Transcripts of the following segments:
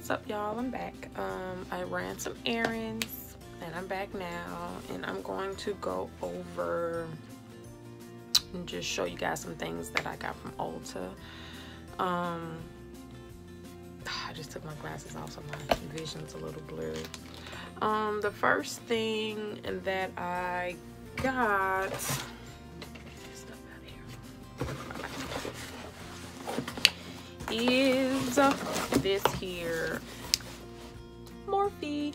What's up, y'all? I'm back. I ran some errands and I'm back now, and I'm going to go over and just show you guys some things that I got from Ulta. I just took my glasses off so my vision's a little blurry. The first thing that I got, is this here Morphe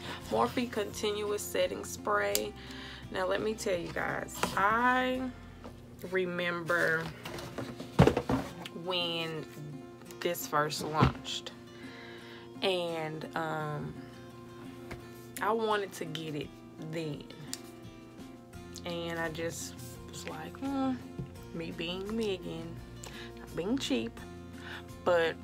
continuous setting spray. Now let me tell you guys, I remember when this first launched, and I wanted to get it then, and I just was like, me being Megan, not being cheap, but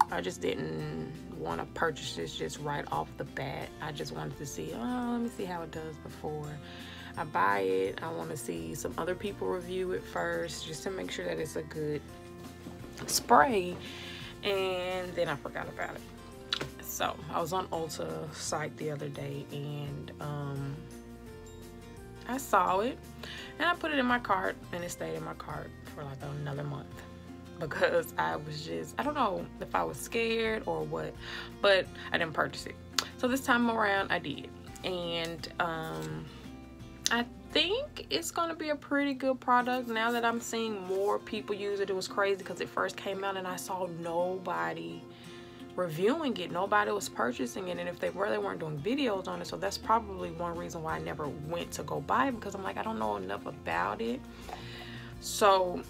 I just didn't want to purchase this just right off the bat. I just wanted to see, let me see how it does before I buy it. I want to see some other people review it first, just to make sure that it's a good spray. And then I forgot about it. So I was on Ulta site the other day, and I saw it and I put it in my cart, and it stayed in my cart for like another month, because I was just, I don't know if I was scared or what, but I didn't purchase it. So this time around I did, and I think it's gonna be a pretty good product now that I'm seeing more people use it. It was crazy because it first came out and I saw nobody reviewing it, nobody was purchasing it, and if they were, they weren't doing videos on it. So that's probably one reason why I never went to go buy it, because I'm like, I don't know enough about it. So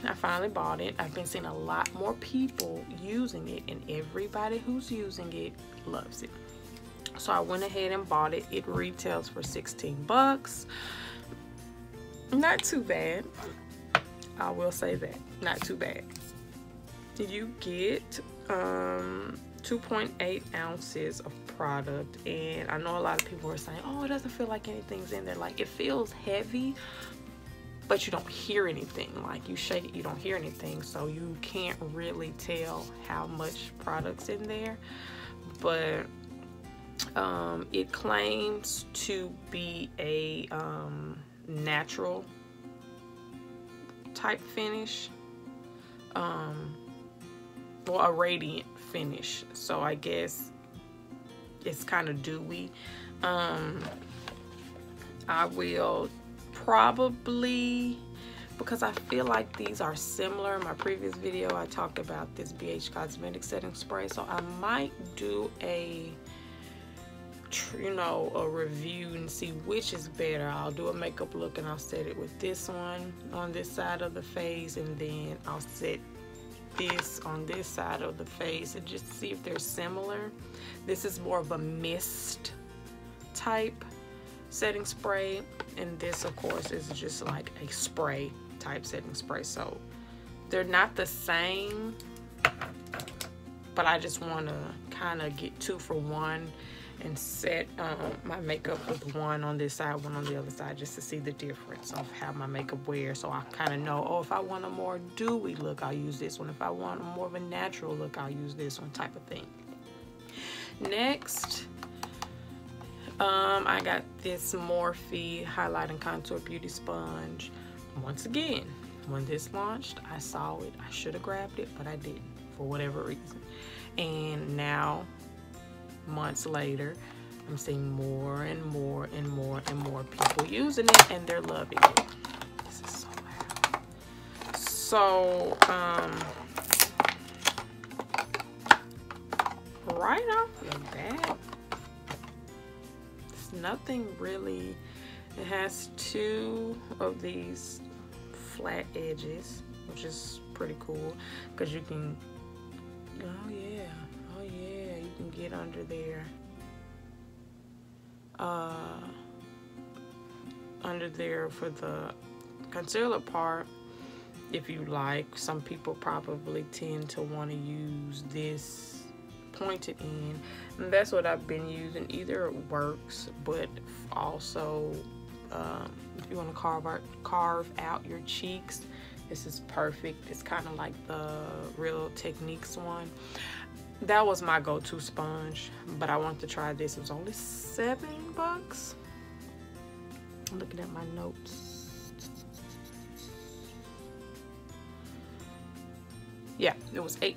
I finally bought it. I've been seeing a lot more people using it, and everybody who's using it loves it. So I went ahead and bought it. It retails for 16 bucks. Not too bad. I will say that. Not too bad. You get 2.8 ounces of product, and I know a lot of people are saying, oh, it doesn't feel like anything's in there. Like, it feels heavy, but you don't hear anything. Like, you shake it, you don't hear anything, so you can't really tell how much product's in there. But it claims to be a natural type finish, well, a radiant finish, so I guess it's kind of dewy. I will probably, because I feel like these are similar. In my previous video I talked about this BH Cosmetic setting spray, so I might do a review and see which is better. I'll do a makeup look and I'll set it with this one on this side of the face, and then I'll set this on this side of the face and just see if they're similar. This is more of a mist type setting spray, and this of course is just like a spray type setting spray, so they're not the same, but I just want to kind of get 2 for 1 and set my makeup with one on this side, one on the other side, just to see the difference of how my makeup wears. So I kind of know, oh, if I want a more dewy look, I'll use this one. If I want more of a natural look, I'll use this one, type of thing. Next, I got this Morphe Highlight and Contour Beauty Sponge. Once again, when this launched, I saw it. I should have grabbed it, but I didn't for whatever reason. And now, months later, I'm seeing more and more and more and more people using it, and they're loving it. This is so loud. So right off the bat, it's nothing really. It has 2 of these flat edges, which is pretty cool, because you can, oh yeah, you can get under there, for the concealer part if you like. Some people probably tend to want to use this pointed end, and that's what I've been using. Either it works, but also if you want to carve out your cheeks, this is perfect. It's kind of like the Real Techniques one. that was my go-to sponge, but I wanted to try this. It was only $7. I'm looking at my notes. Yeah, it was $8,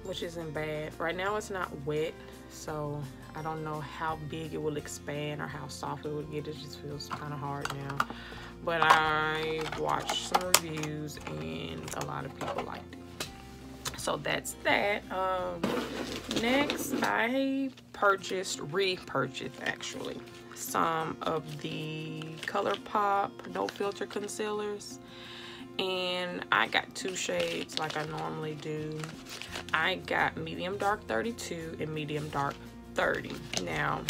which isn't bad. Right now it's not wet, so I don't know how big it will expand or how soft it will get. It just feels kind of hard now. But I watched some reviews and a lot of people liked it. So that's that. Next, I repurchased actually, some of the ColourPop No Filter concealers. And I got 2 shades like I normally do. I got medium dark 32 and medium dark 30. Now,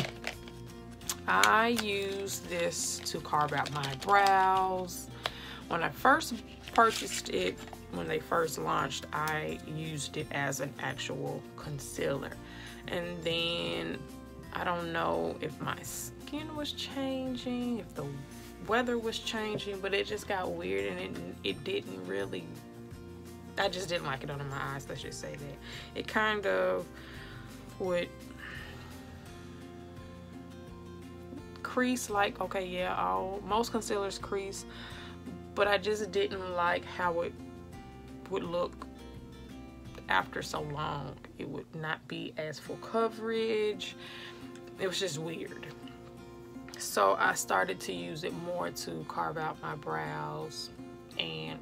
I use this to carve out my brows. When I first purchased it, when they first launched, I used it as an actual concealer. And then, I don't know if my skin was changing, if the weather was changing, but it just got weird, and it didn't really, I just didn't like it under my eyes, let's just say that. It kind of would crease, like, okay, yeah, most concealers crease, but I just didn't like how it would look after so long. It would not be as full coverage. It was just weird. So I started to use it more to carve out my brows, and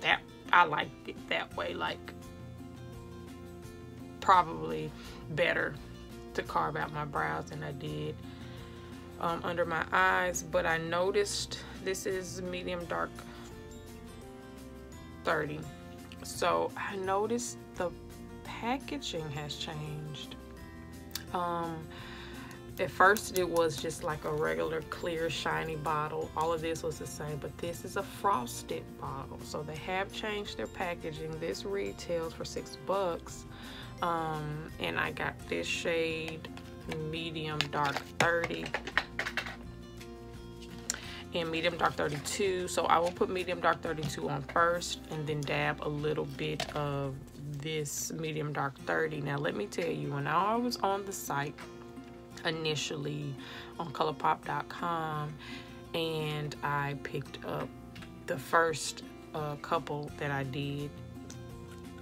that I liked it that way, like probably better to carve out my brows than I did under my eyes. But I noticed this is medium dark 30, so I noticed the packaging has changed. At first it was just like a regular clear shiny bottle. All of this was the same, but this is a frosted bottle. So they have changed their packaging. This retails for $6. And I got this shade medium dark 30 and medium dark 32. So I will put medium dark 32 on first and then dab a little bit of this medium dark 30. Now let me tell you, when I was on the site initially on ColourPop.com and I picked up the first couple that I did,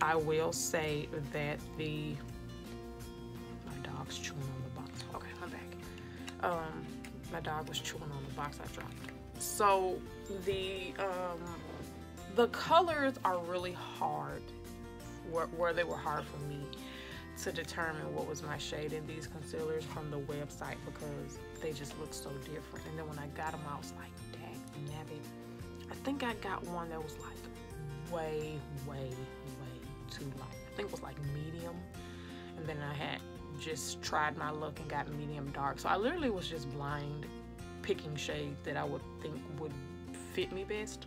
I will say that my dog's chewing on the box. Okay, I'm back. My dog was chewing on the box I dropped. So the colors are really hard, where they were hard for me to determine what was my shade in these concealers from the website, because they just look so different. And then when I got them, I was like, dang nabbit. I think I got one that was like way too light. I think it was like medium. And then I had just tried my luck and got medium dark. So I literally was just blind picking shades that I would think would fit me best.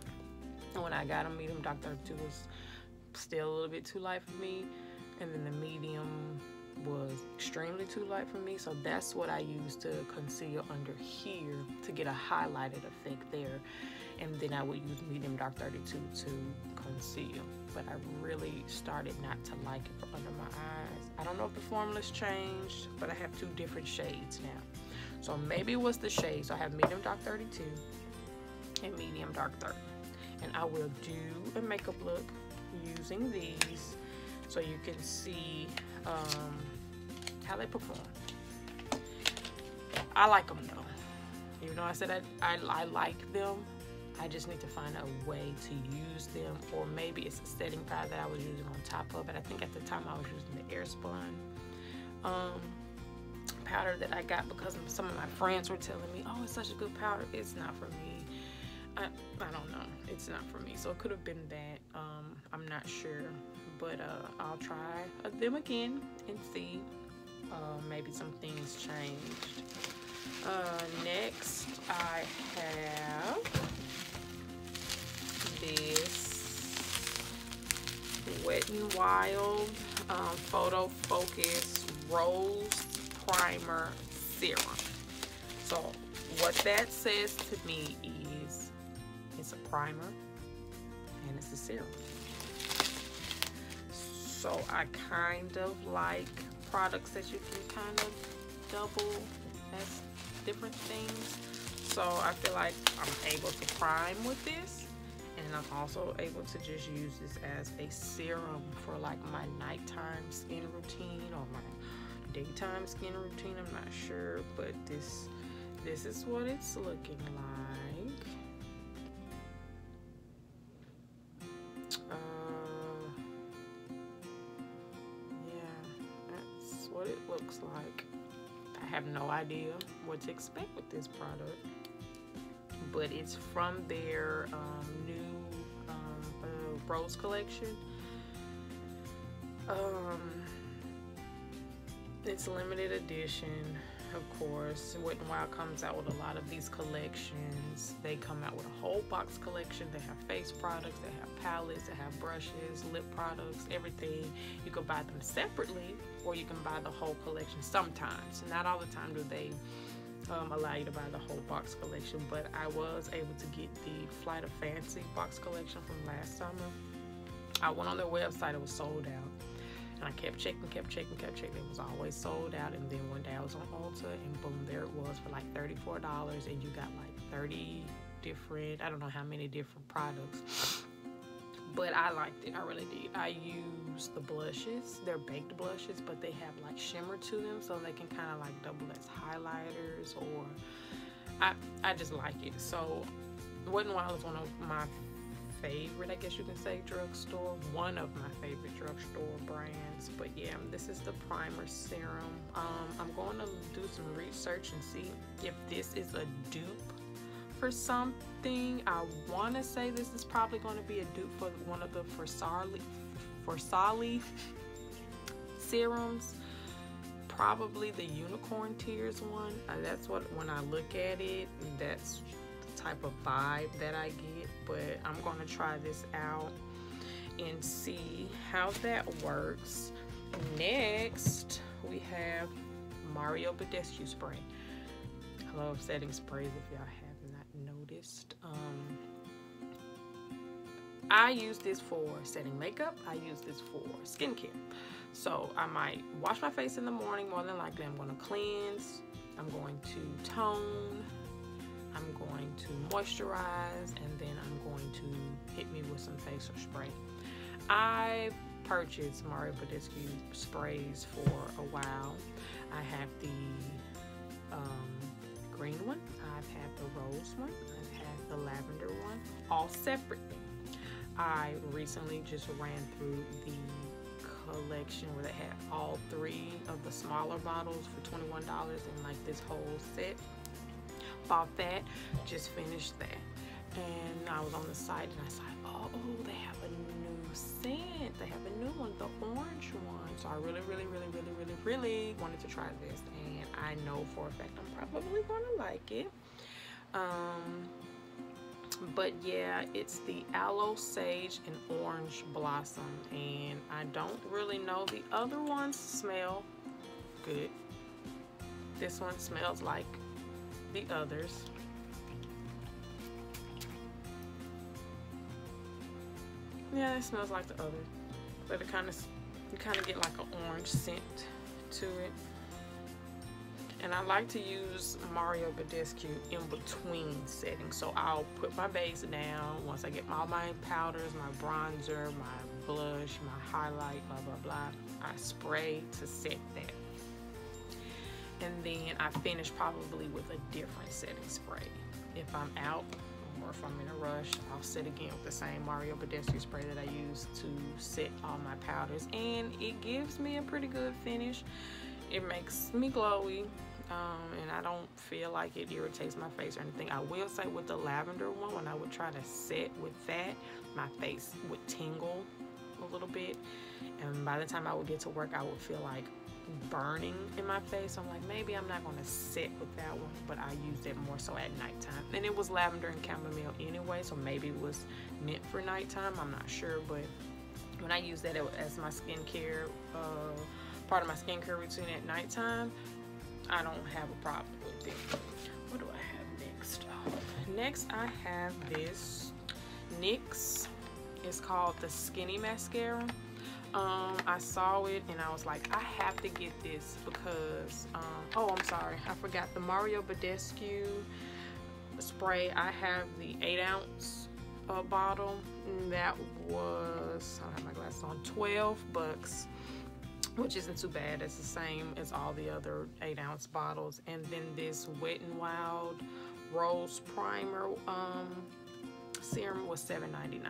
And when I got them, medium dark 32 was still a little bit too light for me. And then the medium was extremely too light for me. So that's what I used to conceal under here to get a highlighted effect there. And then I would use medium dark 32 to conceal. But I really started not to like it for under my eyes. I don't know if the formula's changed, but I have 2 different shades now. So maybe it was the shade. So I have medium dark 32 and medium dark 30. And I will do a makeup look using these so you can see how they perform. I like them though. Even though I said I like them, I just need to find a way to use them, or maybe it's a setting powder that I was using on top of it. I think at the time I was using the Airspun powder that I got because some of my friends were telling me, oh, it's such a good powder. It's not for me. I don't know. It's not for me. So it could have been that. I'm not sure. But I'll try them again and see. Maybe some things changed. Next, I have this Wet n Wild Photo Focus Rose Primer Serum. So what that says to me is it's a primer and it's a serum. So I kind of like products that you can kind of double as different things. So I feel like I'm able to prime with this, and I'm also able to just use this as a serum for like my nighttime skin routine or my daytime skin routine. I'm not sure, but this is what it's looking like. Yeah, that's what it looks like. I have no idea what to expect with this product, but it's from their new Rose collection. It's limited edition, of course. Wet n Wild comes out with a lot of these collections. They come out with a whole box collection. They have face products, they have palettes, they have brushes, lip products, everything. You can buy them separately, or you can buy the whole collection sometimes. Not all the time do they allow you to buy the whole box collection, but I was able to get the Flight of Fancy box collection from last summer. I went on their website, it was sold out. And I kept checking. It was always sold out. And then one day I was on Ulta, and boom, there it was for like $34. And you got like 30 different, I don't know how many different products. But I liked it, I really did. I used the blushes. They're baked blushes, but they have like shimmer to them, so they can kind of like double as highlighters, or I just like it. So Wet n Wild is one of my favorite, I guess you can say, drugstore, one of my favorite drugstore brands. But yeah, this is the primer serum. I'm going to do some research and see if this is a dupe for something. I want to say this is probably going to be a dupe for one of the Forsali serums, probably the Unicorn Tears one. That's what, when I look at it, that's type of vibe that I get. But I'm gonna try this out and see how that works. Next we have Mario Badescu spray. I love setting sprays, if y'all have not noticed. I use this for setting makeup. I use this for skincare. So I might wash my face in the morning. More than likely I'm going to cleanse, I'm going to tone, I'm going to moisturize, and then I'm going to hit me with some facial spray. I purchased Mario Badescu sprays for a while. I have the green one, I've had the rose one, I've had the lavender one, all separately. I recently just ran through the collection where they had all three of the smaller bottles for $21 and like this whole set. Bought that, just finished that, and I was on the site and I saw, oh, they have a new scent, they have a new one, the orange one. So I really wanted to try this, and I know for a fact I'm probably gonna like it. But yeah, it's the aloe, sage, and orange blossom, and I don't really know, the other ones smell good. This one smells like the others. Yeah, it smells like the others, but you kind of get like an orange scent to it. And I like to use Mario Badescu in between settings. So I'll put my base down. Once I get all my powders, my bronzer, my blush, my highlight, blah, blah, blah, I spray to set that. And then I finish probably with a different setting spray. If I'm out or if I'm in a rush, I'll set again with the same Mario Badescu spray that I use to set all my powders. And it gives me a pretty good finish. It makes me glowy. And I don't feel like it irritates my face or anything. I will say with the lavender one, when I would try to set with that, my face would tingle a little bit. And by the time I would get to work, I would feel like burning in my face. So I'm like, maybe I'm not going to set with that one, but I used it more so at nighttime. And it was lavender and chamomile anyway, so maybe it was meant for nighttime. I'm not sure, but when I use that as my skincare, part of my skincare routine at nighttime, I don't have a problem with it. What do I have next? Next I have this NYX. It's called the Skinny Mascara. I saw it and I was like, I have to get this because oh, I'm sorry, I forgot the Mario Badescu spray. I have the 8-ounce bottle, and that was, I don't have my glasses on, $12, which isn't too bad. It's the same as all the other 8-ounce bottles. And then this Wet n Wild Rose Primer serum was $7.99,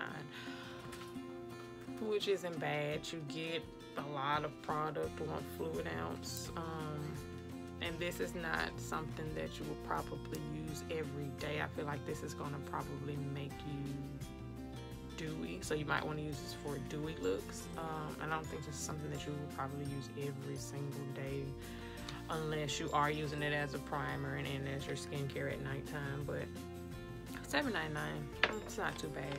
which isn't bad. You get a lot of product, 1 fluid ounce. And this is not something that you will probably use every day. I feel like this is gonna probably make you dewy, so you might want to use this for dewy looks. I don't think this is something that you will probably use every single day unless you are using it as a primer and as your skincare at nighttime. But $7.99, it's not too bad.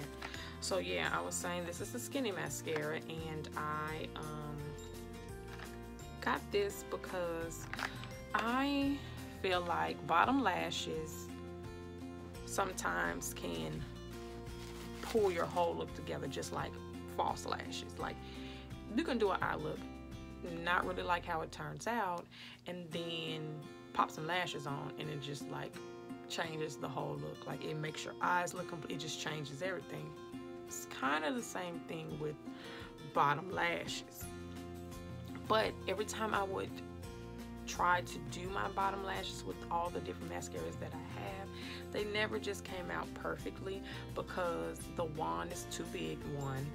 So yeah, I was saying this is the Skinny Mascara, and I got this because I feel like bottom lashes sometimes can pull your whole look together, just like false lashes. Like, you can do an eye look, not really like how it turns out, and then pop some lashes on and it just like changes the whole look. Like, it makes your eyes look complete, it just changes everything. It's kind of the same thing with bottom lashes. But every time I would try to do my bottom lashes with all the different mascaras that I have, they never just came out perfectly because the wand is too big, one.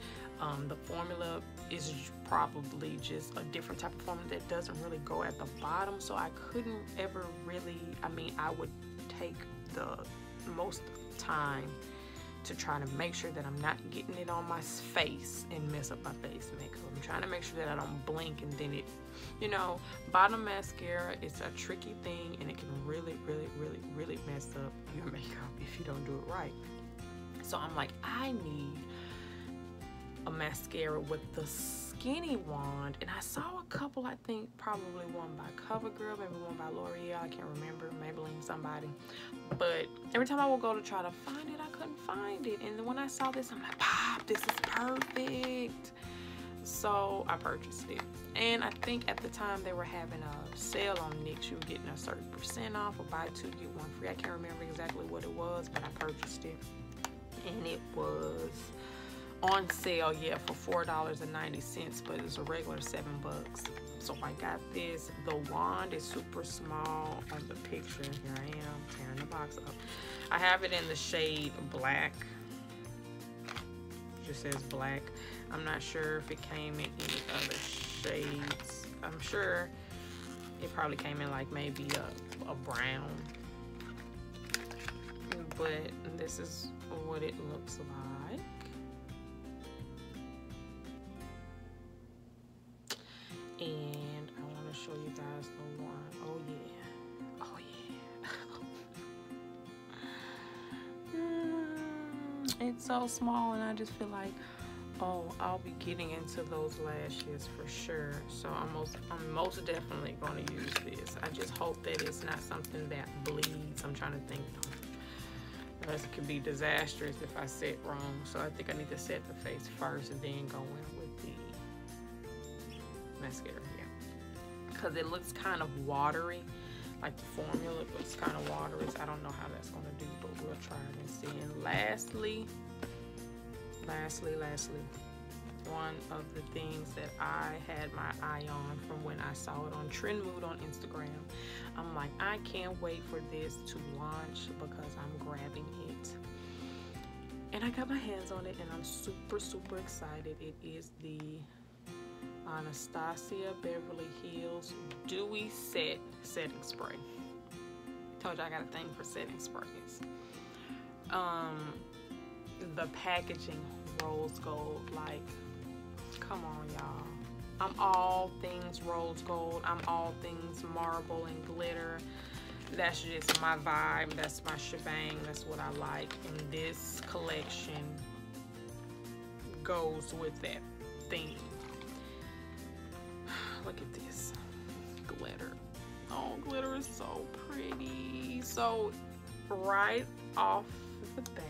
The formula is probably just a different type of formula that doesn't really go at the bottom, so I couldn't ever really, I mean, I would take the most time to try to make sure that I'm not getting it on my face and mess up my face makeup. I'm trying to make sure that I don't blink and then it, you know, bottom mascara is a tricky thing and it can really, really, really, really mess up your makeup if you don't do it right. So I'm like, I need a mascara with the skinny wand, and I saw a couple, I think probably one by CoverGirl, maybe one by L'Oreal, I can't remember, Maybelline, somebody. But every time I would go to try to find it, I couldn't find it. And then when I saw this, I'm like, Pop, this is perfect. So I purchased it. And I think at the time they were having a sale on NYX. You were getting a certain % off, or buy 2 get 1 free. I can't remember exactly what it was, but I purchased it. And it was on sale, yeah, for $4.90, but it's a regular $7. So I got this. The wand is super small on the picture. Here I am tearing the box up. I have it in the shade black. It just says black. I'm not sure if it came in any other shades. I'm sure it probably came in like maybe a brown. But this is what it looks like. And I want to show you guys the one. Oh yeah, oh yeah. It's so small, and I just feel like, oh, I'll be getting into those lashes for sure. So I'm most definitely going to use this. I just hope that it's not something that bleeds. I'm trying to think. It could be disastrous if I set wrong. So I think I need to set the face first and then go in with the mascara here, because it looks kind of watery, like the formula looks kind of watery. So I don't know how that's going to do, but we'll try it and see. And lastly, one of the things that I had my eye on from when I saw it on Trend Mood on Instagram, I'm like, I can't wait for this to launch because I'm grabbing it. And I got my hands on it and I'm super, super excited. It is the Anastasia Beverly Hills Dewy Setting Spray. Told you I got a thing for setting sprays. The packaging rose gold, like, come on y'all. I'm all things rose gold. I'm all things marble and glitter. That's just my vibe. That's my shebang. That's what I like. And this collection goes with that theme. Look at this glitter. Oh, glitter is so pretty. So right off the bat,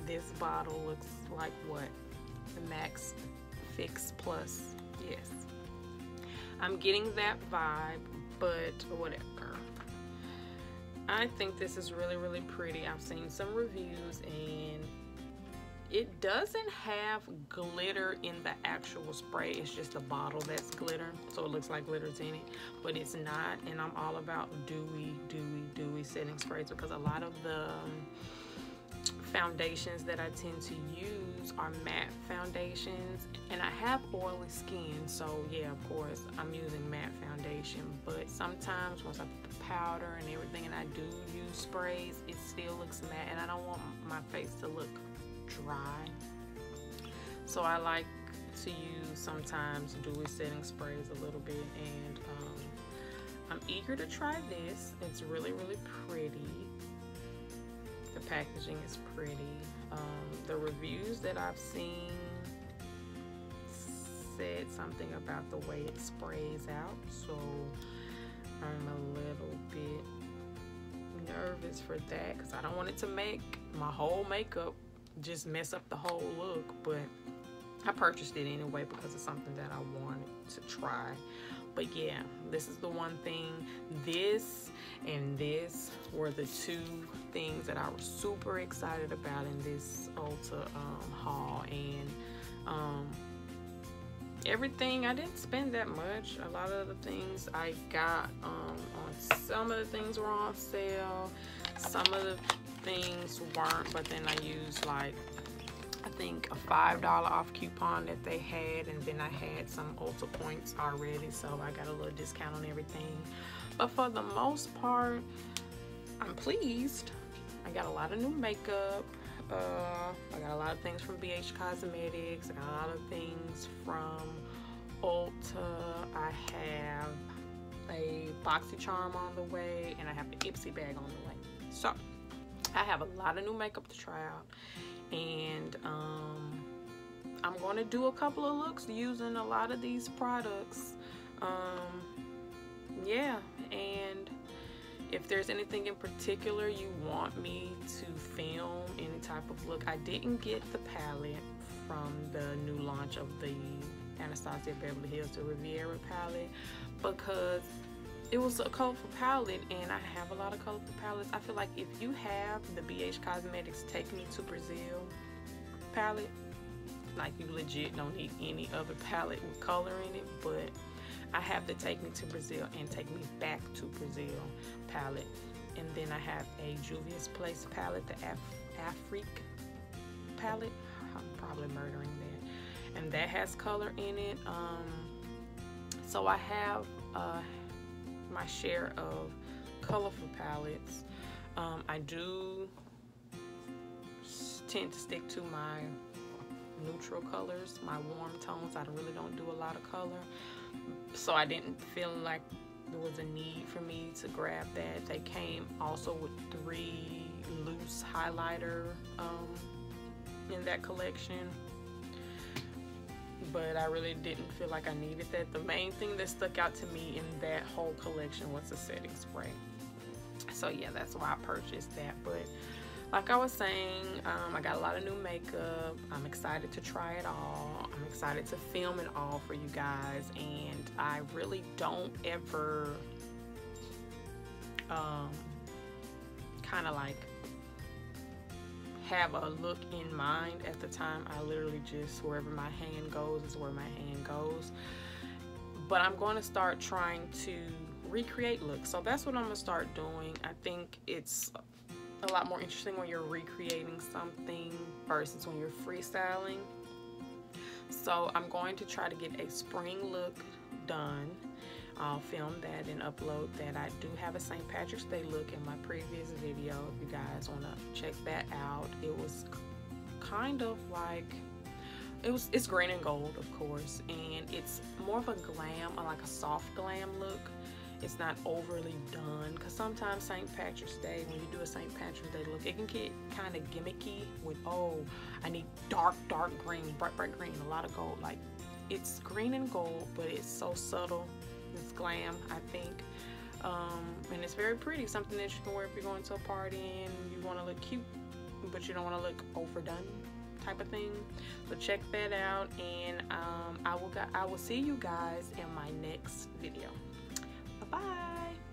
this bottle looks like what? The Max Fix Plus. Yes, I'm getting that vibe, but whatever. I think this is really, really pretty. I've seen some reviews and it doesn't have glitter in the actual spray. It's just a bottle that's glitter, so it looks like glitter's in it, but it's not. And I'm all about dewy setting sprays, because a lot of the foundations that I tend to use are matte foundations, and I have oily skin, so yeah, of course I'm using matte foundation. But sometimes once I put the powder and everything and I do use sprays, it still looks matte, and I don't want my face to look dry, so I like to use sometimes dewy setting sprays a little bit. And I'm eager to try this. It's really, really pretty. The packaging is pretty. The reviews that I've seen said something about the way it sprays out, so I'm a little bit nervous for that, because I don't want it to make my whole makeup just mess up the whole look. But I purchased it anyway because it's something that I wanted to try. But yeah, this is the one thing. This and this were the two things that I was super excited about in this Ulta haul. And everything, I didn't spend that much. A lot of the things I got on, some of the things were on sale, some of the things weren't, but then I used like, I think a $5 off coupon that they had, and then I had some Ulta points already, so I got a little discount on everything. But for the most part, I'm pleased. I got a lot of new makeup. I got a lot of things from BH Cosmetics. I got a lot of things from Ulta. I have a BoxyCharm on the way, and I have the Ipsy bag on the way. So I have a lot of new makeup to try out, and I'm going to do a couple of looks using a lot of these products. Yeah, and if there's anything in particular you want me to film, any type of look, I didn't get the palette from the new launch of the Anastasia Beverly Hills, the Riviera palette, because it was a colorful palette, and I have a lot of colorful palettes. I feel like if you have the BH Cosmetics Take Me to Brazil palette, like, you legit don't need any other palette with color in it. But I have the Take Me to Brazil and Take Me Back to Brazil palette, and then I have a Juvia's Place palette, the Afrique palette. I'm probably murdering that, and that has color in it. So I have my share of colorful palettes. I do tend to stick to my neutral colors, my warm tones. I really don't do a lot of color, so I didn't feel like there was a need for me to grab that. They came also with 3 loose highlighter in that collection, but I really didn't feel like I needed that. The main thing that stuck out to me in that whole collection was the setting spray. So yeah, that's why I purchased that. But like I was saying, I got a lot of new makeup. I'm excited to try it all. I'm excited to film it all for you guys. And I really don't ever kind of like have a look in mind at the time. I literally just, wherever my hand goes is where my hand goes. But I'm going to start trying to recreate looks. So that's what I'm going to start doing. I think it's a lot more interesting when you're recreating something versus when you're freestyling. So I'm going to try to get a spring look done. I'll film that and upload that. I do have a St. Patrick's Day look in my previous video if you guys want to check that out. It was kind of like, it's green and gold, of course, and it's more of a glam, like a soft glam look. It's not overly done, because sometimes St. Patrick's Day, when you do a St. Patrick's Day look, it can get kind of gimmicky with, oh, I need dark green, bright green, a lot of gold. Like, it's green and gold, but it's so subtle. It's glam, I think, and it's very pretty. Something that you can wear if you're going to a party and you want to look cute, but you don't want to look overdone, type of thing. So check that out, and I will see you guys in my next video. Bye bye.